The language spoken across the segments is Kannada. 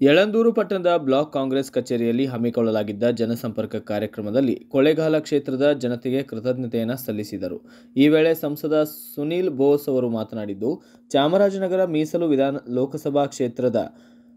ಯಳಂದೂರು ಪಟ್ಟಣದ ಬ್ಲಾಕ್ ಕಾಂಗ್ರೆಸ್ ಕಚೇರಿಯಲ್ಲಿ ಹಮ್ಮಿಕೊಳ್ಳಲಾಗಿದ್ದ ಜನಸಂಪರ್ಕ ಕಾರ್ಯಕ್ರಮದಲ್ಲಿ ಕೊಳ್ಳೇಗಾಲ ಕ್ಷೇತ್ರದ ಜನತೆಗೆ ಕೃತಜ್ಞತೆಯನ್ನು ಸಲ್ಲಿಸಿದರು. ಈ ವೇಳೆ ಸಂಸದ ಸುನೀಲ್ ಬೋಸ್ ಅವರು ಮಾತನಾಡಿದ್ದು, ಚಾಮರಾಜನಗರ ಮೀಸಲು ಲೋಕಸಭಾ ಕ್ಷೇತ್ರದ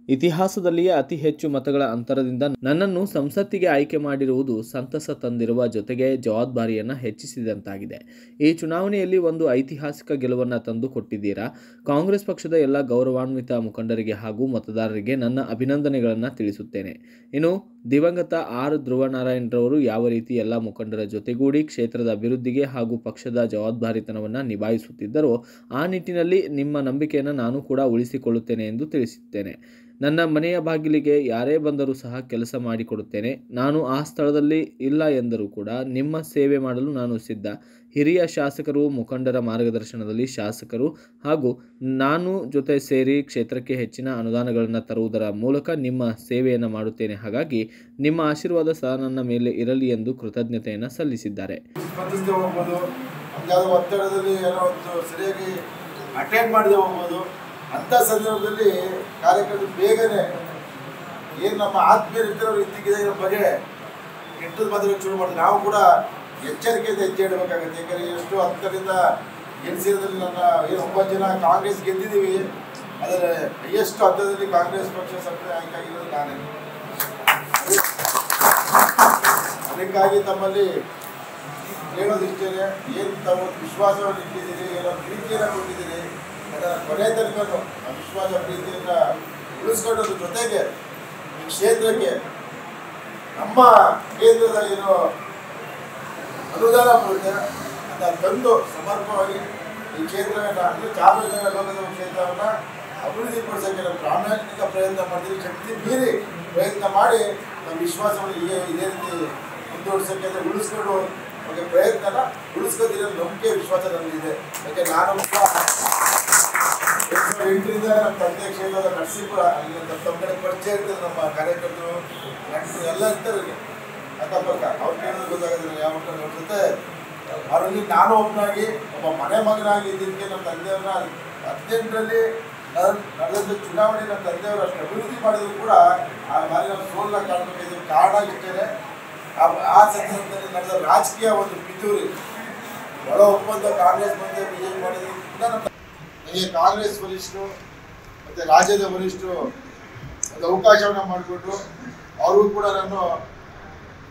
ಇತಿಹಾಸದಲ್ಲಿಯೇ ಅತಿ ಹೆಚ್ಚು ಮತಗಳ ಅಂತರದಿಂದ ನನ್ನನ್ನು ಸಂಸತ್ತಿಗೆ ಆಯ್ಕೆ ಮಾಡಿರುವುದು ಸಂತಸ ತಂದಿರುವ ಜೊತೆಗೆ ಜವಾಬ್ದಾರಿಯನ್ನು ಹೆಚ್ಚಿಸಿದಂತಾಗಿದೆ. ಈ ಚುನಾವಣೆಯಲ್ಲಿ ಒಂದು ಐತಿಹಾಸಿಕ ಗೆಲುವನ್ನು ತಂದು ಕೊಟ್ಟಿದ್ದೀರಾ. ಕಾಂಗ್ರೆಸ್ ಪಕ್ಷದ ಎಲ್ಲ ಗೌರವಾನ್ವಿತ ಮುಖಂಡರಿಗೆ ಹಾಗೂ ಮತದಾರರಿಗೆ ನನ್ನ ಅಭಿನಂದನೆಗಳನ್ನು ತಿಳಿಸುತ್ತೇನೆ. ಇನ್ನು ದಿವಂಗತ ಆರ್ ಧ್ರುವನಾರಾಯಣರವರು ಯಾವ ರೀತಿ ಎಲ್ಲ ಮುಖಂಡರ ಜೊತೆಗೂಡಿ ಕ್ಷೇತ್ರದ ಅಭಿವೃದ್ಧಿಗೆ ಹಾಗೂ ಪಕ್ಷದ ಜವಾಬ್ದಾರಿತನವನ್ನು ನಿಭಾಯಿಸುತ್ತಿದ್ದರೋ ಆ ನಿಟ್ಟಿನಲ್ಲಿ ನಿಮ್ಮ ನಂಬಿಕೆಯನ್ನು ನಾನು ಕೂಡ ಉಳಿಸಿಕೊಳ್ಳುತ್ತೇನೆ ಎಂದು ತಿಳಿಸುತ್ತೇನೆ. ನನ್ನ ಮನೆಯ ಬಾಗಿಲಿಗೆ ಯಾರೇ ಬಂದರೂ ಸಹ ಕೆಲಸ ಮಾಡಿಕೊಡುತ್ತೇನೆ. ನಾನು ಆ ಸ್ಥಳದಲ್ಲಿ ಇಲ್ಲ ಎಂದರೂ ಕೂಡ ನಿಮ್ಮ ಸೇವೆ ಮಾಡಲು ನಾನು ಸಿದ್ಧ. ಹಿರಿಯ ಶಾಸಕರು ಮುಖಂಡರ ಮಾರ್ಗದರ್ಶನದಲ್ಲಿ ಶಾಸಕರು ಹಾಗೂ ನಾನು ಜೊತೆ ಸೇರಿ ಕ್ಷೇತ್ರಕ್ಕೆ ಹೆಚ್ಚಿನ ಅನುದಾನಗಳನ್ನು ತರುವುದರ ಮೂಲಕ ನಿಮ್ಮ ಸೇವೆಯನ್ನು ಮಾಡುತ್ತೇನೆ. ಹಾಗಾಗಿ ನಿಮ್ಮ ಆಶೀರ್ವಾದ ಸಹ ನನ್ನ ಮೇಲೆ ಇರಲಿ ಎಂದು ಕೃತಜ್ಞತೆಯನ್ನು ಸಲ್ಲಿಸಿದ್ದಾರೆ. ಅಂಥ ಸಂದರ್ಭದಲ್ಲಿ ಕಾರ್ಯಕರ್ತರು ಬೇಗನೆ ಏನು ನಮ್ಮ ಆತ್ಮೀಯರಿದ್ದವರು ಇದ್ದಕ್ಕಿದ್ದ ಬಗ್ಗೆ ಕೆಟ್ಟದ ಮಾತುಗಳು ಶುರು ಮಾಡ್ತಾರೆ. ನಾವು ಕೂಡ ಎಚ್ಚರಿಕೆಯಿಂದ ಹೆಜ್ಜೆ ಇಡಬೇಕಾಗುತ್ತೆ. ಯಾಕಂದರೆ ಎಷ್ಟು ಹತ್ತರಿಂದ ಎನ್ಸಿದಲ್ಲಿ ನನ್ನ ಏನು 9 ಜನ ಕಾಂಗ್ರೆಸ್ ಗೆದ್ದಿದ್ದೀವಿ. ಅದರ ಎಷ್ಟು ಹಂತದಲ್ಲಿ ಕಾಂಗ್ರೆಸ್ ಪಕ್ಷ ಸಕ್ರಿಯ ಆಯ್ಕೆ ಆಗಿರೋದು ನಾನೇ. ಅದಕ್ಕಾಗಿ ತಮ್ಮಲ್ಲಿ ಹೇಳೋದಿಷ್ಟೇ, ಏನು ತಾವು ವಿಶ್ವಾಸವನ್ನು ಇಟ್ಟಿದ್ದೀರಿ, ಏನೋ ಪ್ರೀತಿಯನ್ನು ಕೊಟ್ಟಿದ್ದೀರಿ, ಅದರ ಕೊನೆ ತನಕ ವಿಶ್ವಾಸ ಪ್ರೀತಿಯಿಂದ ಉಳಿಸ್ಕೊಳ್ಳೋದ್ರ ಜೊತೆಗೆ ಈ ಕ್ಷೇತ್ರಕ್ಕೆ ನಮ್ಮ ಕೇಂದ್ರದ ಏನು ಅನುದಾನ ಬರುತ್ತೆ ಅದನ್ನು ತಂದು ಸಮರ್ಪವಾಗಿ ಈ ಕ್ಷೇತ್ರವನ್ನು ಅಂದರೆ ಚಾಮರಾಜನಗರ ಲೋಕಸಭಾ ಕ್ಷೇತ್ರವನ್ನು ಅಭಿವೃದ್ಧಿಪಡಿಸೋಕ್ಕೆ ನಾವು ಪ್ರಾಮಾಣಿಕ ಪ್ರಯತ್ನ ಮಾಡ್ತೀವಿ. ಶಕ್ತಿ ಮೀರಿ ಪ್ರಯತ್ನ ಮಾಡಿ ನಮ್ಮ ವಿಶ್ವಾಸವನ್ನು ಇದೇ ರೀತಿ ಮುಂದುವರಿಸೋಕ್ಕೆ ಅಂದರೆ ಉಳಿಸ್ಕೊಂಡು ಬಗ್ಗೆ ಪ್ರಯತ್ನನ ಉಳಿಸ್ಕೋತಿರೋ ನಂಬಿಕೆ ವಿಶ್ವಾಸ ನಮಗಿದೆ. ಯಾಕೆ ನಾನು ಕೂಡ 2008ರಿಂದ ನಮ್ಮ ತಂದೆ ಕ್ಷೇತ್ರದ ನರಸೀಪುರ ಅಲ್ಲಿ ನಮ್ಮ ಕಡೆ ಪರಿಚಯ ಇರ್ತದೆ. ನಮ್ಮ ಕಾರ್ಯಕರ್ತರು ನೆಂಟರು ಎಲ್ಲ ಇರ್ತಾರೆ ಅಕ್ಕಪಕ್ಕ. ಅವ್ರು ಕೇಳಿದ್ರೆ ಗೊತ್ತಾಗೋದಿಲ್ಲ ಯಾವ ಅವ್ರ ಜೊತೆ ಅವರಲ್ಲಿ ನಾನು ಒಬ್ಬನಾಗಿ ಒಬ್ಬ ಮನೆ ಮಗನಾಗಿ ಇದ್ದಕ್ಕೆ ನಮ್ಮ ತಂದೆಯವ್ರನ್ನ 18ರಲ್ಲಿ ನಡೆದಂಥ ಚುನಾವಣೆ ನಮ್ಮ ತಂದೆಯವರು ಅಷ್ಟು ಅಭಿವೃದ್ಧಿ ಮಾಡಿದ್ರು ಕೂಡ ಆ ಬಾರಿ ನಾವು ಸೋಲನ್ನ ಕಾಣಬೇಕಾದ್ರೆ ಕಾರಣ ಇಷ್ಟೇ. ಆ ಸಂದರ್ಭದಲ್ಲಿ ನಡೆದ ರಾಜಕೀಯ ಒಂದು ಪಿತೂರಿ ಒಳ ಒಪ್ಪಂದ ಕಾಂಗ್ರೆಸ್ ಬಂದು ಬಿಜೆಪಿ ಮಾಡಿದ್ರಿಂದ ನನಗೆ ಕಾಂಗ್ರೆಸ್ ವರಿಷ್ಠರು ಮತ್ತು ರಾಜ್ಯದ ವರಿಷ್ಠರು ಒಂದು ಅವಕಾಶವನ್ನು ಮಾಡಿಕೊಟ್ರು. ಅವ್ರಿಗೂ ಕೂಡ ನಾನು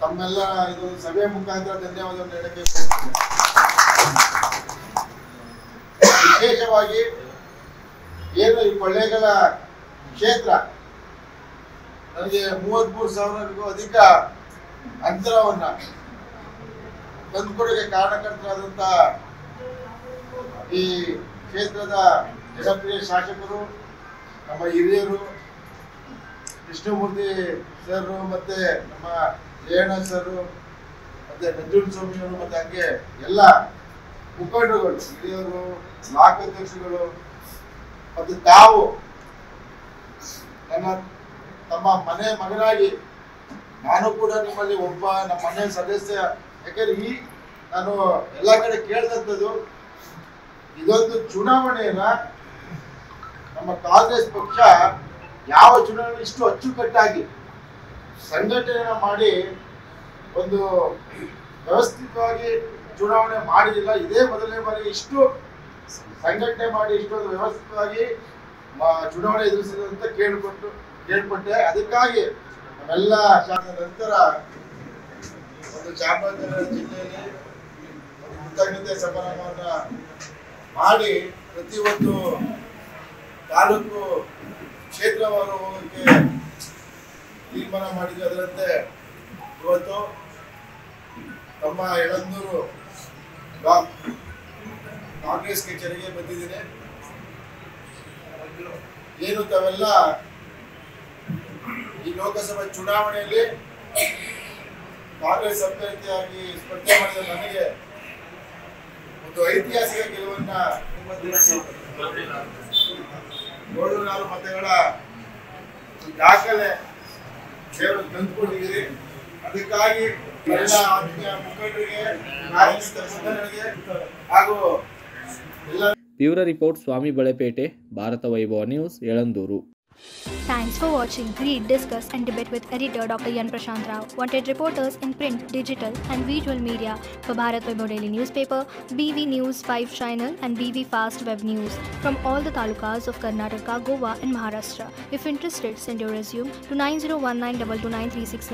ತಮ್ಮೆಲ್ಲ ಇದು ಸಭೆಯ ಮುಖಾಂತರ ಧನ್ಯವಾದವನ್ನು ಹೇಳಕ್ಕೆ ಬಯಸ್ತೇನೆ. ವಿಶೇಷವಾಗಿ ಏನು ಈ ಕೊಳ್ಳೇಗಾಲ ಕ್ಷೇತ್ರ ನನಗೆ 33,000ಕ್ಕೂ ಅಧಿಕ ಅಂತರವನ್ನು ತಂದುಕೊಡೋಕೆ ಕಾರಣಕರ್ತರಾದಂಥ ಈ ಕ್ಷೇತ್ರದ ಜನಪ್ರಿಯ ಶಾಸಕರು, ನಮ್ಮ ಹಿರಿಯರು ಕೃಷ್ಣಮೂರ್ತಿ ಸರ್ ಮತ್ತು ನಮ್ಮ ಜಯಣ್ಣ ಸರ್ ಮತ್ತು ನಂಜುಂಡಸ್ವಾಮಿಯವರು ಮತ್ತು ಹಂಗೆ ಎಲ್ಲ ಮುಖಂಡರುಗಳು, ಹಿರಿಯರು, ಬ್ಲಾಕ್ ಅಧ್ಯಕ್ಷರುಗಳು ಮತ್ತು ತಾವು ನನ್ನ ತಮ್ಮ ಮನೆ ಮಗನಾಗಿ ನಾನು ಕೂಡ ನಿಮ್ಮಲ್ಲಿ ಒಬ್ಬ ನಮ್ಮ ಮನೆ ಸದಸ್ಯ. ಯಾಕಂದ್ರೆ ನಾನು ಎಲ್ಲ ಕಡೆ ಕೇಳಿದಂಥದ್ದು ಇದೊಂದು ಚುನಾವಣೆಯನ್ನ ನಮ್ಮ ಕಾಂಗ್ರೆಸ್ ಪಕ್ಷ ಯಾವ ಚುನಾವಣೆ ಇಷ್ಟು ಅಚ್ಚುಕಟ್ಟಾಗಿ ಸಂಘಟನೆಯನ್ನು ಮಾಡಿ ಒಂದು ವ್ಯವಸ್ಥಿತವಾಗಿ ಚುನಾವಣೆ ಮಾಡಿದಿಲ್ಲ. ಇದೇ ಮೊದಲನೇ ಬಾರಿ ಇಷ್ಟು ಸಂಘಟನೆ ಮಾಡಿ ಇಷ್ಟೊಂದು ವ್ಯವಸ್ಥಿತವಾಗಿ ಚುನಾವಣೆ ಎದುರಿಸಿದಂತ ಕೇಳ್ಪಟ್ಟೆ. ಅದಕ್ಕಾಗಿ ನಮ್ಮೆಲ್ಲ ನಂತರ ಒಂದು ಚಾಮರಾಜನಗರ ಜಿಲ್ಲೆಯಲ್ಲಿ ಕೃತಜ್ಞತೆ ಸಮಾರಂಭವನ್ನ ಮಾಡಿ ಪ್ರತಿಯೊಂದು ತಾಲೂಕು ಕ್ಷೇತ್ರವನ್ನು ಹೋಗೋಕ್ಕೆ ತೀರ್ಮಾನ ಮಾಡಿದ್ವಿ. ಅದರಂತೆ ಇವತ್ತು ನಮ್ಮ ಯಳಂದೂರು ಬ್ಲಾಕ್ ಕಾಂಗ್ರೆಸ್ ಕಚೇರಿಗೆ ಬಂದಿದ್ದೀನಿ. ಏನು ತಾವೆಲ್ಲ ಈ ಲೋಕಸಭಾ ಚುನಾವಣೆಯಲ್ಲಿ ಕಾಂಗ್ರೆಸ್ ಅಭ್ಯರ್ಥಿಯಾಗಿ ಸ್ಪರ್ಧೆ ಮಾಡಿದ ನನಗೆ ಒಂದು ಐತಿಹಾಸಿಕ ಗೆಲುವನ್ನ 700 ಮತಗಳ ದಾಖಲೆ ದೇವರು ತಂದುಕೊಂಡಿದ್ದೀರಿ. ಅದಕ್ಕಾಗಿ ಎಲ್ಲ ಆತ್ಮೀಯ ಮುಖಂಡರಿಗೆ, ಕಾರ್ಯಕರ್ತರ ಸಂಘಟನೆಗೆ ಹಾಗೂ ಎಲ್ಲ ಬ್ಯೂರೋ ರಿಪೋರ್ಟ್ ಸ್ವಾಮಿ ಬಳೆಪೇಟೆ, ಭಾರತ ವೈಭವ news, Yelandur. Thanks for watching. Read, discuss, and debate with editor Dr. Yan Prashant Rao. Wanted reporters in print, digital, and visual media for Bharat Vaibhav Daily Newspaper, BV News 5 Channel, and BV Fast Web News from all the talukas of Karnataka, Goa, and Maharashtra. If interested, send your resume to 9019229369.